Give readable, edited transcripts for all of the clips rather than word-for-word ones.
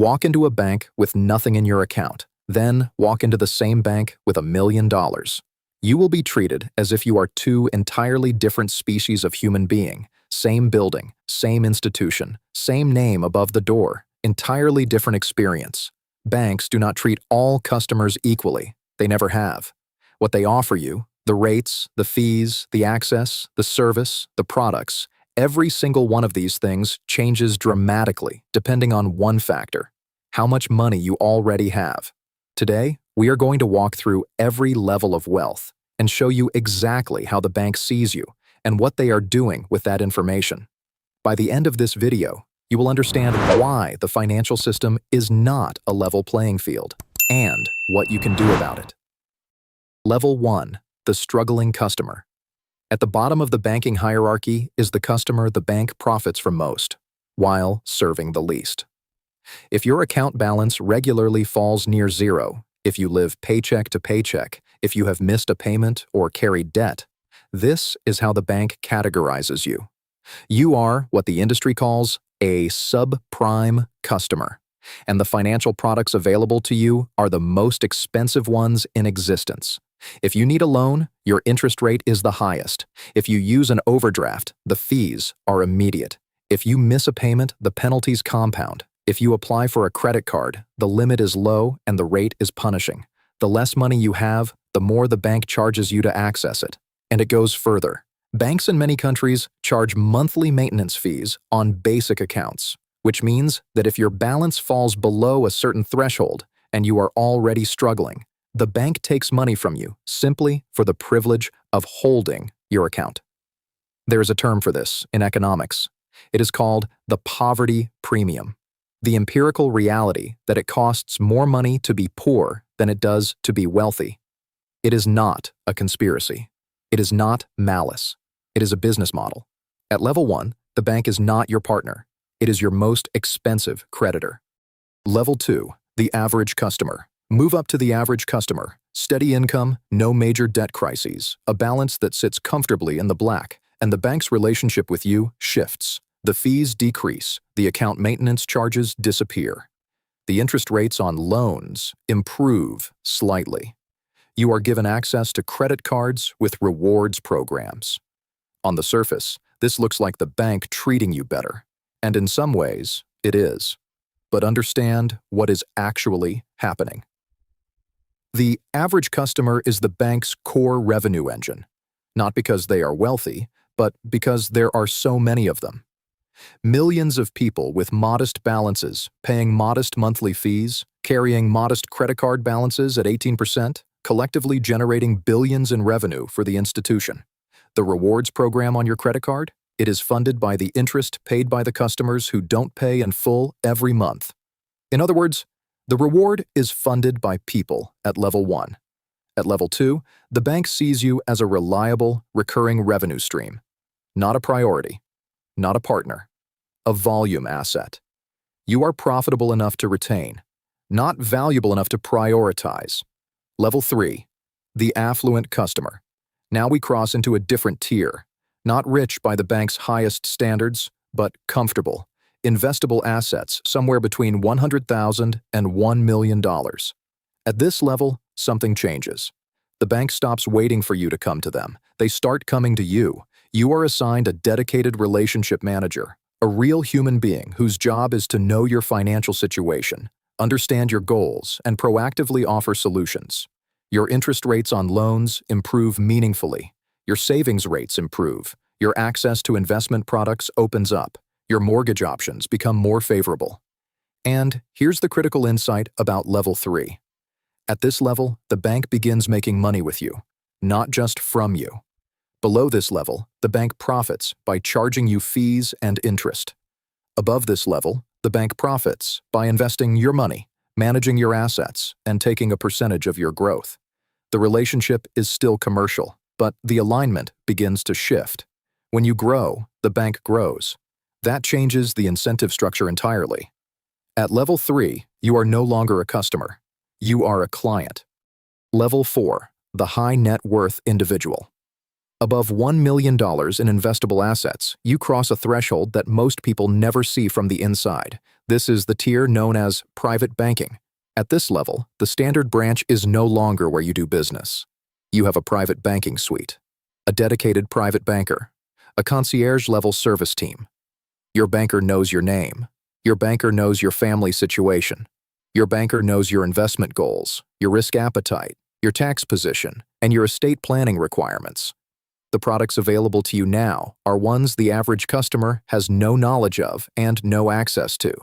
Walk into a bank with nothing in your account, then walk into the same bank with $1 million. You will be treated as if you are two entirely different species of human being. Same building, same institution, same name above the door, entirely different experience. Banks do not treat all customers equally. They never have. What they offer you, the rates, the fees, the access, the service, the products, every single one of these things changes dramatically depending on one factor: how much money you already have. Today, we are going to walk through every level of wealth and show you exactly how the bank sees you and what they are doing with that information. By the end of this video, you will understand why the financial system is not a level playing field and what you can do about it. Level 1. The struggling customer. At the bottom of the banking hierarchy is the customer the bank profits from most, while serving the least. If your account balance regularly falls near zero, if you live paycheck to paycheck, if you have missed a payment or carried debt, this is how the bank categorizes you. You are what the industry calls a subprime customer, and the financial products available to you are the most expensive ones in existence. If you need a loan, your interest rate is the highest. If you use an overdraft, the fees are immediate. If you miss a payment, the penalties compound. If you apply for a credit card, the limit is low and the rate is punishing. The less money you have, the more the bank charges you to access it. And it goes further. Banks in many countries charge monthly maintenance fees on basic accounts, which means that if your balance falls below a certain threshold and you are already struggling, the bank takes money from you simply for the privilege of holding your account. There is a term for this in economics. It is called the poverty premium, the empirical reality that it costs more money to be poor than it does to be wealthy. It is not a conspiracy. It is not malice. It is a business model. At level 1, the bank is not your partner. It is your most expensive creditor. Level 2, the average customer. Move up to the average customer. Steady income, no major debt crises, a balance that sits comfortably in the black, and the bank's relationship with you shifts. The fees decrease, the account maintenance charges disappear. The interest rates on loans improve slightly. You are given access to credit cards with rewards programs. On the surface, this looks like the bank treating you better, and in some ways, it is. But understand what is actually happening. The average customer is the bank's core revenue engine, not because they are wealthy, but because there are so many of them. Millions of people with modest balances, paying modest monthly fees, carrying modest credit card balances at 18%, collectively generating billions in revenue for the institution. The rewards program on your credit card? It is funded by the interest paid by the customers who don't pay in full every month. In other words, the reward is funded by people at level 1. At level 2, the bank sees you as a reliable, recurring revenue stream. Not a priority, not a partner, a volume asset. You are profitable enough to retain, not valuable enough to prioritize. Level 3, the affluent customer. Now we cross into a different tier, not rich by the bank's highest standards, but comfortable, investable assets somewhere between $100,000 and $1 million. At this level, something changes. The bank stops waiting for you to come to them. They start coming to you. You are assigned a dedicated relationship manager, a real human being whose job is to know your financial situation, understand your goals, and proactively offer solutions. Your interest rates on loans improve meaningfully. Your savings rates improve. Your access to investment products opens up. Your mortgage options become more favorable. And here's the critical insight about level 3. At this level, the bank begins making money with you, not just from you. Below this level, the bank profits by charging you fees and interest. Above this level, the bank profits by investing your money, managing your assets, and taking a percentage of your growth. The relationship is still commercial, but the alignment begins to shift. When you grow, the bank grows. That changes the incentive structure entirely. At level 3, you are no longer a customer. You are a client. Level 4, the high net worth individual. Above $1 million in investable assets, you cross a threshold that most people never see from the inside. This is the tier known as private banking. At this level, the standard branch is no longer where you do business. You have a private banking suite, a dedicated private banker, a concierge-level service team. Your banker knows your name. Your banker knows your family situation. Your banker knows your investment goals, your risk appetite, your tax position, and your estate planning requirements. The products available to you now are ones the average customer has no knowledge of and no access to.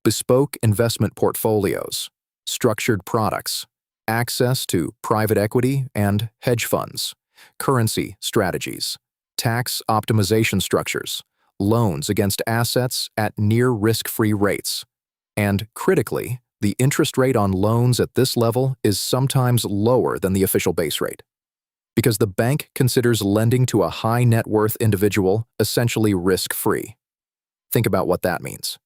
Bespoke investment portfolios, structured products, access to private equity and hedge funds, currency strategies, tax optimization structures, loans against assets at near risk-free rates, and critically, the interest rate on loans at this level is sometimes lower than the official base rate, because the bank considers lending to a high net worth individual essentially risk-free. Think about what that means.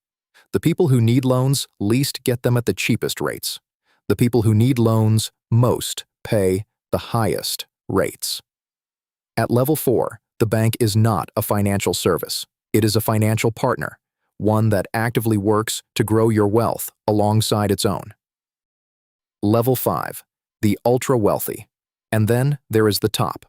The people who need loans least get them at the cheapest rates. The people who need loans most pay the highest rates. At level 4, the bank is not a financial service. It is a financial partner, one that actively works to grow your wealth alongside its own. Level 5, the ultra-wealthy. And then there is the top.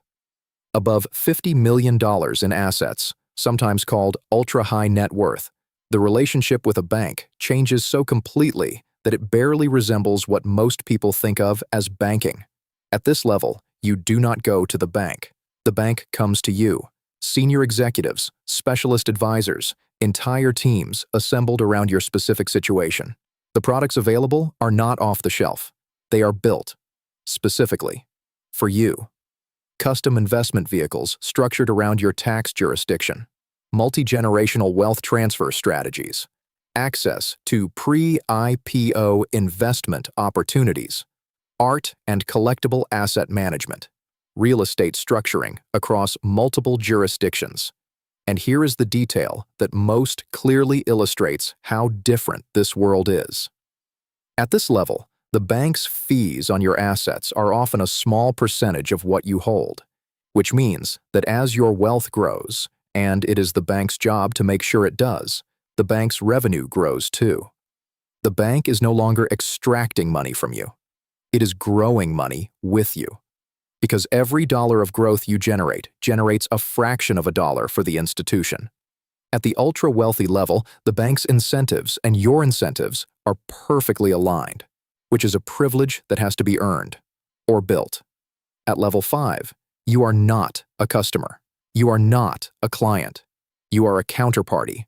Above $50 million in assets, sometimes called ultra-high net worth, the relationship with a bank changes so completely that it barely resembles what most people think of as banking. At this level, you do not go to the bank. The bank comes to you. Senior executives, specialist advisors, entire teams assembled around your specific situation. The products available are not off the shelf. They are built, specifically, for you. Custom investment vehicles structured around your tax jurisdiction. Multi-generational wealth transfer strategies. Access to pre-IPO investment opportunities. Art and collectible asset management. Real estate structuring across multiple jurisdictions. And here is the detail that most clearly illustrates how different this world is. At this level, the bank's fees on your assets are often a small percentage of what you hold, which means that as your wealth grows, and it is the bank's job to make sure it does, the bank's revenue grows too. The bank is no longer extracting money from you. It is growing money with you. Because every dollar of growth you generate generates a fraction of a dollar for the institution. At the ultra-wealthy level, the bank's incentives and your incentives are perfectly aligned, which is a privilege that has to be earned or built. At level 5, you are not a customer. You are not a client. You are a counterparty,